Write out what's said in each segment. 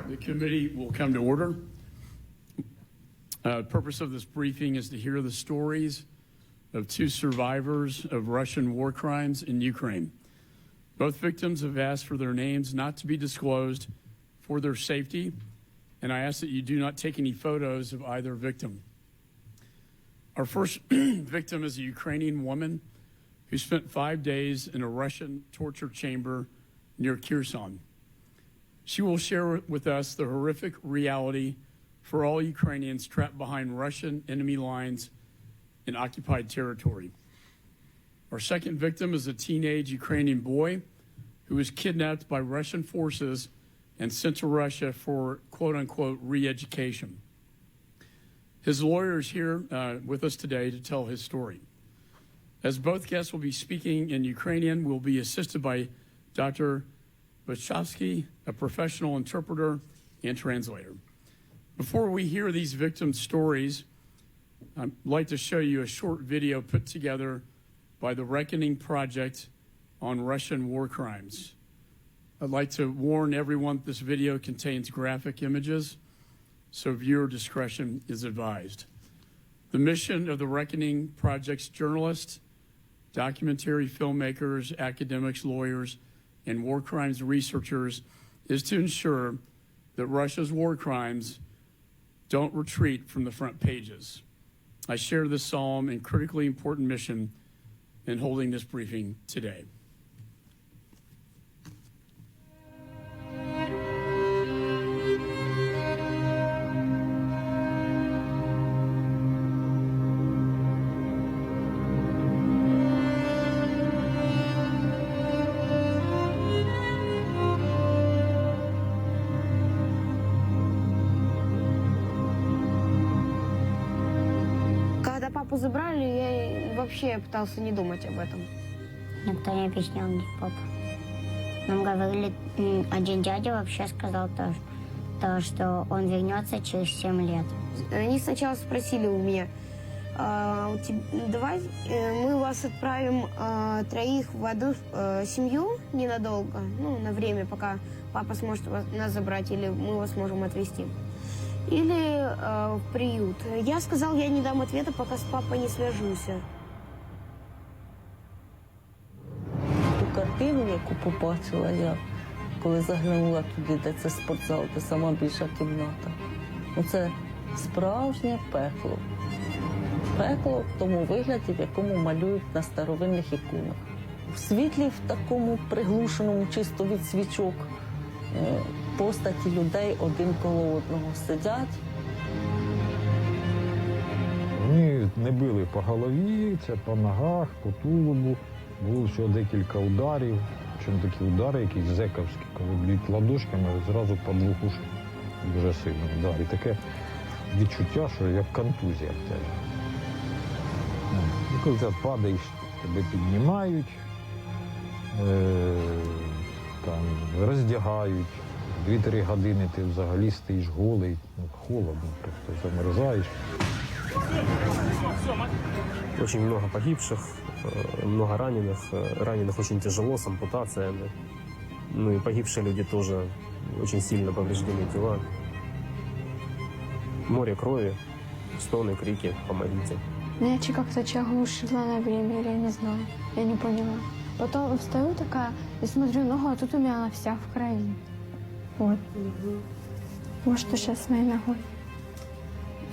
The committee will come to order. The purpose of this briefing is to hear the stories of two survivors of Russian war crimes in Ukraine. Both victims have asked for their names not to be disclosed for their safety, and I ask that you do not take any photos of either victim. Our first victim is a Ukrainian woman who spent 5 days in a Russian torture chamber near Kherson. She will share with us the horrific reality for all Ukrainians trapped behind Russian enemy lines in occupied territory. Our second victim is a teenage Ukrainian boy who was kidnapped by Russian forces and sent to Russia for quote-unquote re-education. His lawyer is here with us today to tell his story. As both guests will be speaking in Ukrainian, we'll be assisted by Dr. Bachovsky, a professional interpreter and translator. Before we hear these victims' stories, I'd like to show you a short video put together by the Reckoning Project on Russian war crimes. I'd like to warn everyone this video contains graphic images, so viewer discretion is advised. The mission of the Reckoning Project's journalists, documentary filmmakers, academics, lawyers, and war crimes researchers is to ensure that Russia's war crimes don't retreat from the front pages. I share this solemn and critically important mission in holding this briefing today. Папу забрали, я вообще пытался не думать об этом. Никто не объяснял, где папа. Нам говорили, один дядя вообще сказал то, что он вернется через 7 лет. Они сначала спросили у меня, давай мы вас отправим троих в одну семью ненадолго, ну, на время, пока папа сможет нас забрать, или мы вас можем отвезти. Или в приют. Я сказал, я не дам ответа, пока с папой не свяжусь. Ту картину, яку побачила я, коли заглянула туди, де це спортзал, де сама більша кімната. Оце справжнє пекло. Пекло в тому вигляді, в якому малюють на старовинних іконах. В світлі, в такому приглушеному, чисто від свічок, постаті людей один коло одного сидять. Вони не били по голові, це по ногах, по тулубу. Було всього декілька ударів. Чому такі удари, якісь зековські, коли б'ють ладошками, зразу по двох ушах. Дуже сильно. Да. І таке відчуття, що як контузія в тебе. І коли ти падаєш, тебе піднімають, там, роздягають. 2-3 години ти взагалі стоїш голий, холодно, просто замерзаєш. Очень много погибших, много раненых. Раненых очень тяжело, с ампутациями. Ну и погибшие люди тоже очень сильно повреждены тела. Море крови, стоны, крики «помогите». Меня как-то оглушило на время, или я не знаю, я не поняла. Потом встаю такая и смотрю ногу, а тут у меня она вся в крови. Вот. Вот что сейчас с моей ногой.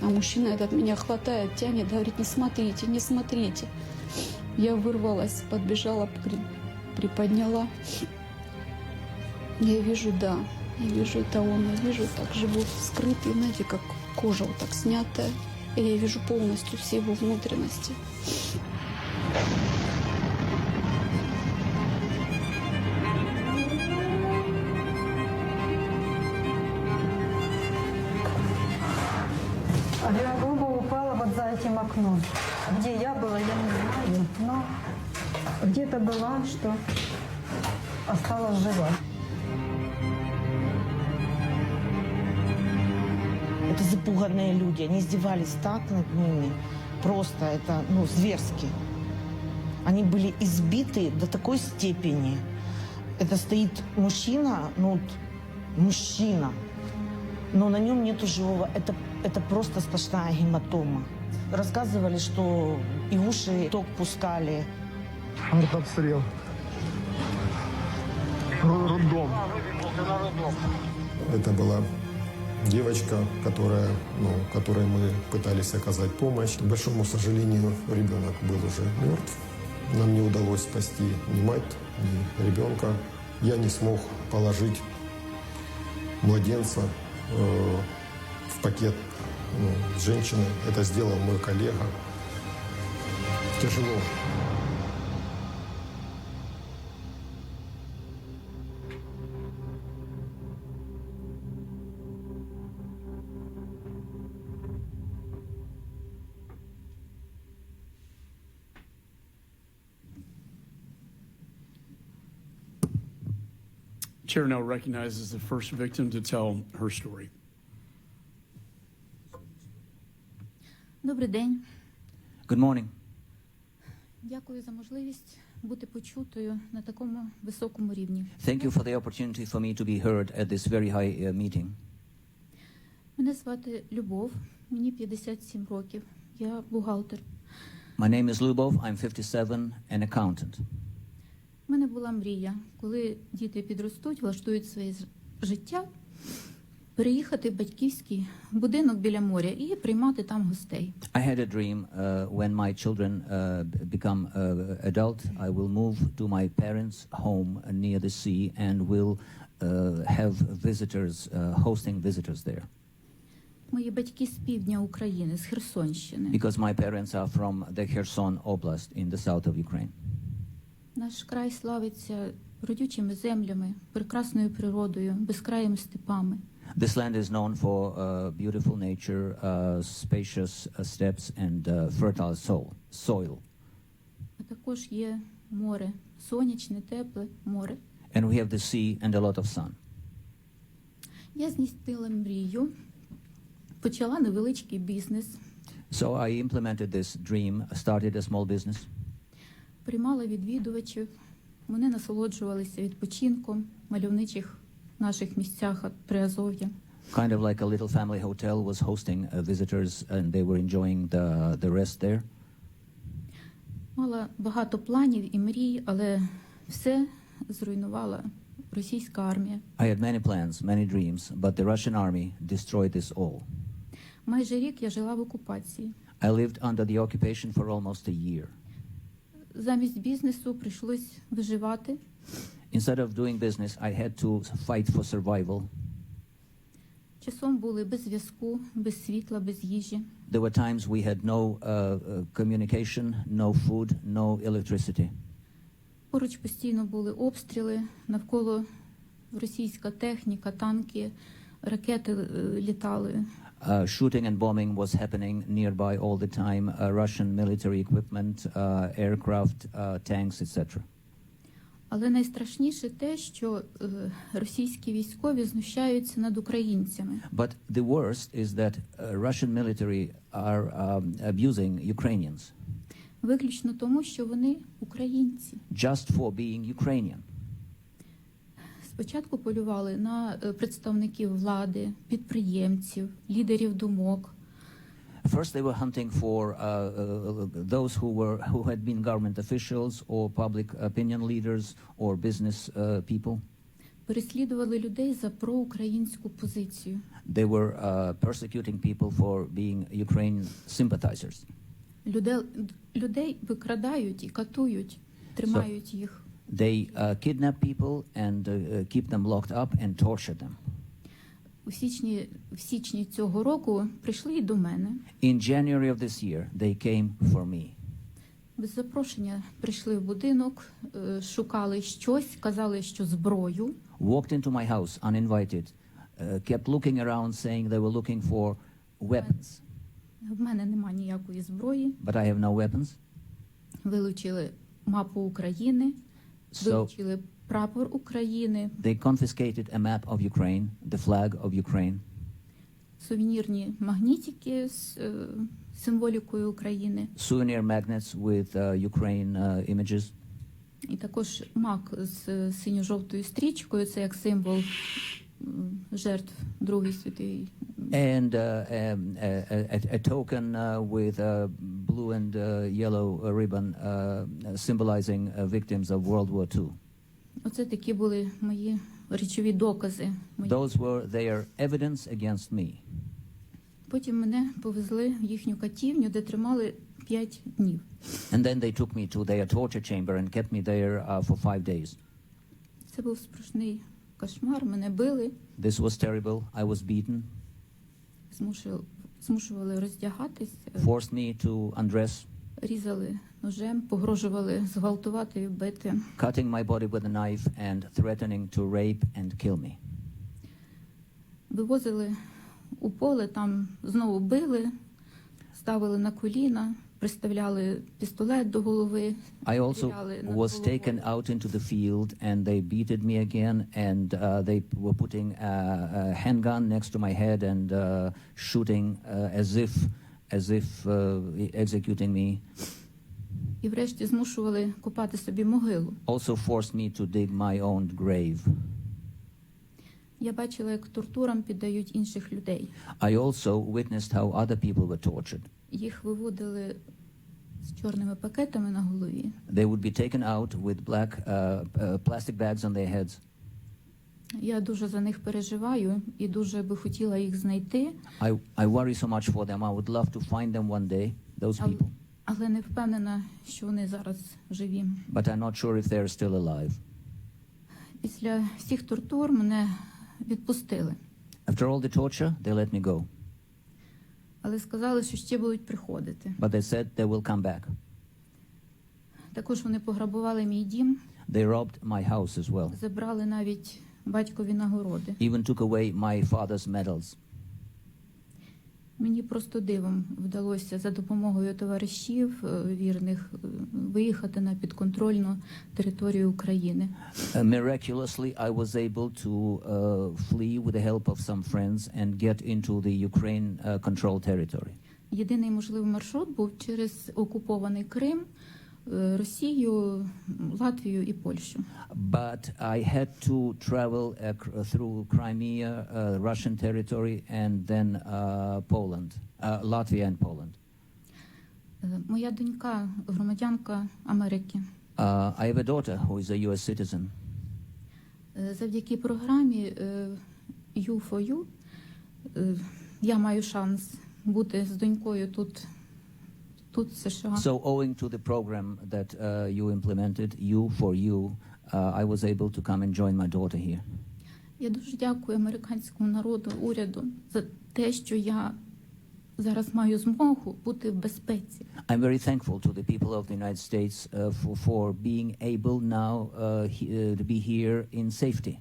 А мужчина этот меня хватает, тянет, говорит, не смотрите, не смотрите. Я вырвалась, подбежала, приподняла. Я вижу, да, я вижу, это он, я вижу так живот вскрытый, знаете, как кожа вот так снятая. И я вижу полностью все его внутренности. Бомба упала вот за этим окном. Где я была, я не знаю, но где-то была, что осталась жива. Это запуганные люди, они издевались так над ними, просто это, зверски. Они были избиты до такой степени. Это стоит мужчина, мужчина, но на нем нету живого. Это просто сплошная гематома. Рассказывали, что и уши ток пускали. Артобстрел. Роддом. Это была девочка, которой мы пытались оказать помощь. К большому сожалению, ребенок был уже мертв. Нам не удалось спасти ни мать, ни ребенка. Я не смог положить младенца в пакет с женщиной. Это сделал мой коллега. Тяжело. Chair now recognizes the first victim to tell her story. Добрий день. Good morning. Дякую за можливість бути почутою на такому високому рівні. Thank you for the opportunity for me to be heard at this very high meeting. Мене звати Любов, мені 57 років. Я бухгалтер. My name is Lubov. I'm 57, an accountant. У мене була мрія, коли діти підростуть, влаштують своє життя, переїхати в батьківський будинок біля моря і приймати там гостей. I had a dream when my children become adult, I will move to my parents' home near the sea and will have visitors, hosting visitors there. Мої батьки з півдня України, з Херсонщини. Because my parents are from the Kherson Oblast in the south of Ukraine. Наш край славиться родючими землями, прекрасною природою, безкраїми степами. This land is known for beautiful nature, spacious steppes and fertile soil. А також є море, сонячне, тепле море. And we have the sea and a lot of sun. Я здійснила мрію, почала невеличкий бізнес. So I implemented this dream, started a small business. Приймала відвідувачів, вони насолоджувалися відпочинком в мальовничих наших місцях Приазов'я. Kind of like a little family hotel was hosting visitors and they were enjoying the rest there. Мала багато планів і мрій, але все зруйнувала російська армія. I had many plans, many dreams, but the Russian army destroyed this all. Майже рік я жила в окупації. I lived under the occupation for almost a year. Замість бізнесу прийшлось виживати. Instead of doing business, I had to fight for survival. Часом були без зв'язку, без світла, без їжі. There were times we had no communication, no food, no electricity. Поруч постійно були обстріли, навколо російська техніка, танки, ракети літали. Shooting and bombing was happening nearby all the time. Russian military equipment, aircraft, tanks, etc. Але найстрашніше те, що російські військові знущаються над українцями. But the worst is that Russian military are abusing Ukrainians. Виключно тому, що вони українці. Just for being Ukrainian. Спочатку полювали на представників влади, підприємців, лідерів думок. First they were hunting for those who had been government officials or public opinion leaders or business people. Переслідували людей за проукраїнську позицію. They were persecuting people for being Ukraine sympathizers. Людей викрадають і катують, тримають їх. They kidnap people and keep them locked up and torture them. В січні цього року прийшли і до мене. In January of this year, they came for me. Без запрошення прийшли в будинок, шукали щось, казали, що зброю. Walked into my house uninvited, kept looking around saying they were looking for weapons. В мене нема ніякої зброї. But I have no weapons. Вилучили мапу України, вилучили прапор України. They confiscated a map of Ukraine, the flag of Ukraine. Сувенірні магнітики з символікою України. Souvenir magnets with Ukraine images. І також мак з синьо-жовтою стрічкою, це як символ жертв Другої світової. And a token with a blue and yellow ribbon symbolizing victims of World War II. Оце такі були мої речові докази. Those were their evidence against me. Потім мене повезли в їхню катівню, де тримали 5 днів. And then they took me to their torture chamber and kept me there for 5 days. Це був страшний кошмар, мене били, This was terrible. I was beaten, змушували роздягатись, forced me to undress, різали ножем, погрожували зґвалтувати і вбити. cutting my body with a knife and threatening to rape and kill me. Вивозили у поле, там знову били, ставили на коліна, приставляли пістолет до голови. I also стріляли над was taken головою. out into the field and they beated me again and they were putting a handgun next to my head and shooting as if executing me. І врешті змушували копати собі могилу. Also forced me to dig my own grave. Я бачила, як тортурам піддають інших людей. I also witnessed how other people were tortured. Їх виводили з чорними пакетами на голові. They would be taken out with black plastic bags on their heads. Я дуже за них переживаю і дуже би хотіла їх знайти, I worry so much for them. I would love to find them one day, those people. але не впевнена, що вони зараз живі. But I'm not sure if they're still alive. Після всіх тортур мене відпустили, After all the torture, they let me go. але сказали, що ще будуть приходити. But they said they will come back. Також вони пограбували мій дім, They robbed my house as well. забрали навіть батькові нагороди. Even took away my father's medals. Мені просто дивом вдалося за допомогою товаришів вірних виїхати на підконтрольну територію України. Miraculously, I was able to flee with the help of some friends and get into the Ukraine-controlled territory. Єдиний можливий маршрут був через окупований Крим, Росію, Латвію і Польщу. But I had to travel through Crimea, Russian territory, and then Poland, Latvia and Poland. Моя донька громадянка Америки. I have a daughter who is a U.S. citizen. Завдяки програмі U4U я маю шанс бути з донькою тут в США. So owing to the program that you implemented, U4U, I was able to come and join my daughter here. Я дуже дякую американському народу, уряду за те, що я зараз маю змогу бути в безпеці. I'm very thankful to the people of the United States for being able now to be here in safety.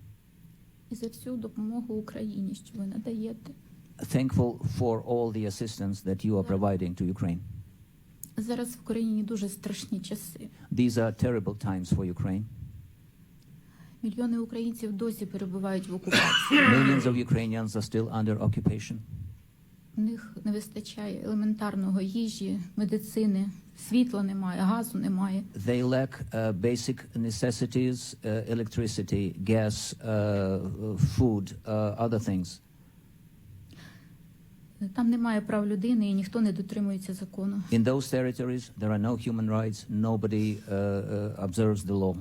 І за всю допомогу Україні, що ви надаєте. Thankful for all the assistance that you are providing to Ukraine. Зараз в Україні дуже страшні часи. These are terrible times for Ukraine. Мільйони українців досі перебувають в окупації. Millions of Ukrainians are still under occupation. У них не вистачає елементарного їжі, медицини, світла немає, газу немає. They lack basic necessities, electricity, gas, food, other things. Там немає прав людини і ніхто не дотримується закону. In those territories, there are no human rights. Nobody observes the law.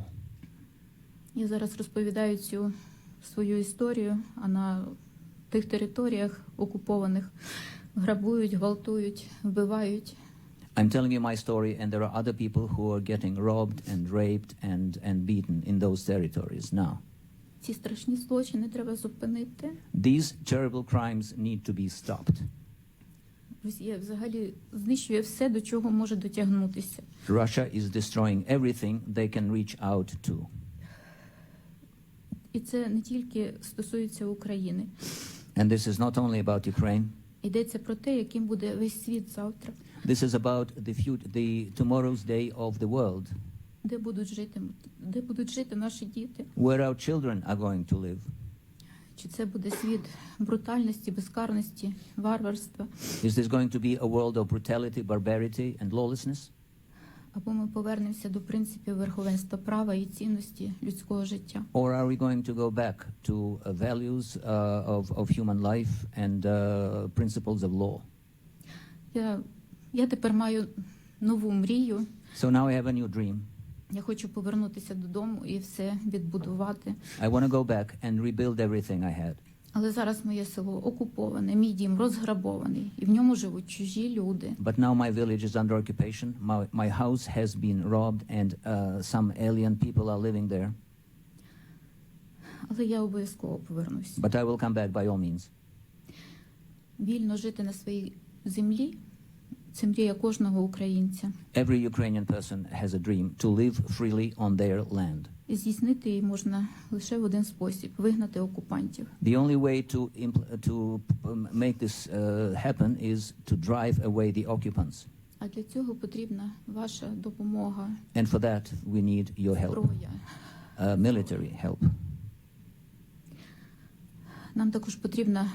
Я зараз розповідаю цю свою історію, а на тих територіях окупованих грабують, гвалтують, вбивають. I'm telling you my story, and there are other people who are getting robbed and raped and beaten in those territories now. Ці страшні злочини треба зупинити. These terrible crimes need to be stopped. Росія взагалі знищує все, до чого може дотягнутися. Russia is destroying everything they can reach out to. І це не тільки стосується України. And this is not only about Ukraine. Йдеться про те, яким буде весь світ завтра. This is about the tomorrow's day of the world. Де будуть жити наші діти? Where our children are going to live. Чи це буде світ брутальності, безкарності, варварства? Is this going to be a world of brutality, barbarity and lawlessness? або ми повернемося до принципів верховенства права і цінності людського життя. Or are we going to go back to values of human life and principles of law? Я тепер маю нову мрію. So now I have a new dream. Я хочу повернутися додому і все відбудувати. I want to go back and rebuild everything I had. Але зараз моє село окуповане, мій дім розграбований, і в ньому живуть чужі люди. But now my village is under occupation. My house has been robbed and some alien people are living there. Але я обов'язково повернусь. But I will come back by all means. Вільно жити на своїй землі – це мрія кожного українця. Every Ukrainian person has a dream to live freely on their land. І здійснити її можна лише в один спосіб – вигнати окупантів. The only way to make this happen is to drive away the occupants. А для цього потрібна ваша допомога, And for that we need your help, зброя. Military help. Нам також потрібна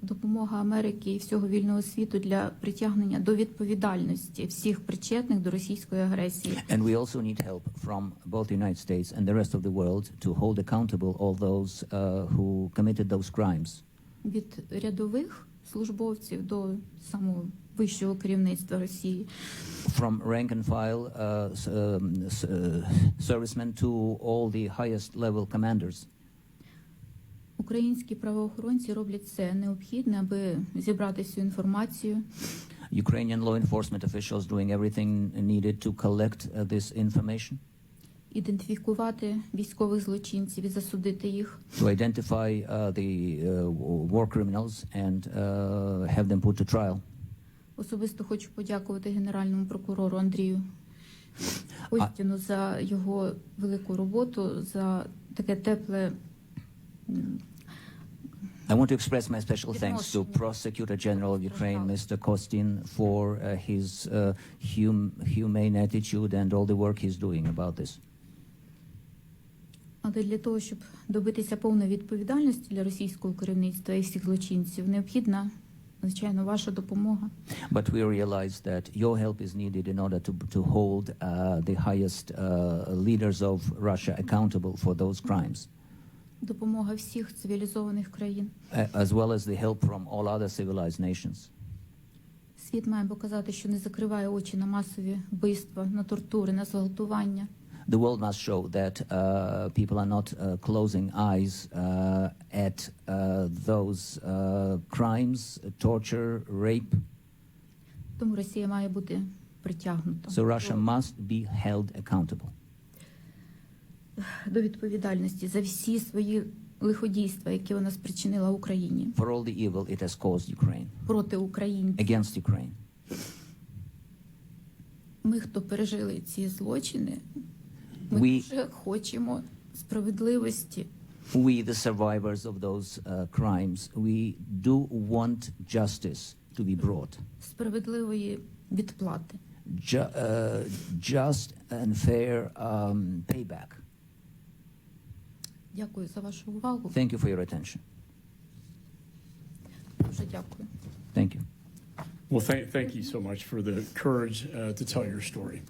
допомога Америки і всього вільного світу для притягнення до відповідальності всіх причетних до російської агресії. And we also need help from both the United States and the rest of the world to hold accountable all those who committed those crimes. Від рядових службовців до самого вищого керівництва Росії. From rank and file servicemen to all the highest level commanders. Українські правоохоронці роблять все необхідне, аби зібрати всю інформацію. Ukrainian law enforcement officials doing everything needed to collect this information. Ідентифікувати військових злочинців і засудити їх. To identify the war criminals and have them put to trial. Особисто хочу подякувати генеральному прокурору Андрію Костіну за його велику роботу, за таке тепле. I want to express my special thanks to Prosecutor General of Ukraine, Mr. Kostin, for his humane attitude and all the work he's doing about this. Але для того, щоб добитися повної відповідальності для російського керівництва і всіх злочинців, необхідна, звичайно, ваша допомога. But we realize that your help is needed in order to hold the highest leaders of Russia accountable for those crimes. Допомога всіх цивілізованих країн. As well as the help from all other civilized nations. Світ має показати, що не закриває очі на масові вбивства, на тортури, на зґвалтування. The world must show that people are not closing eyes at those crimes, torture, rape. Тому Росія має бути притягнута. So Russia must be held accountable. До відповідальності за всі свої лиходійства, які вона спричинила Україні. For all the evil it has caused Ukraine. Проти українців. Against Ukraine. Ми, хто пережили ці злочини, ми дуже хочемо справедливості. We, the survivors of those crimes, we do want justice to be brought. Справедливої відплати. Just and fair payback. Дякую за вашу увагу. Thank you for your attention. Дуже дякую. Thank you. Well, thank you so much for the courage to tell your story.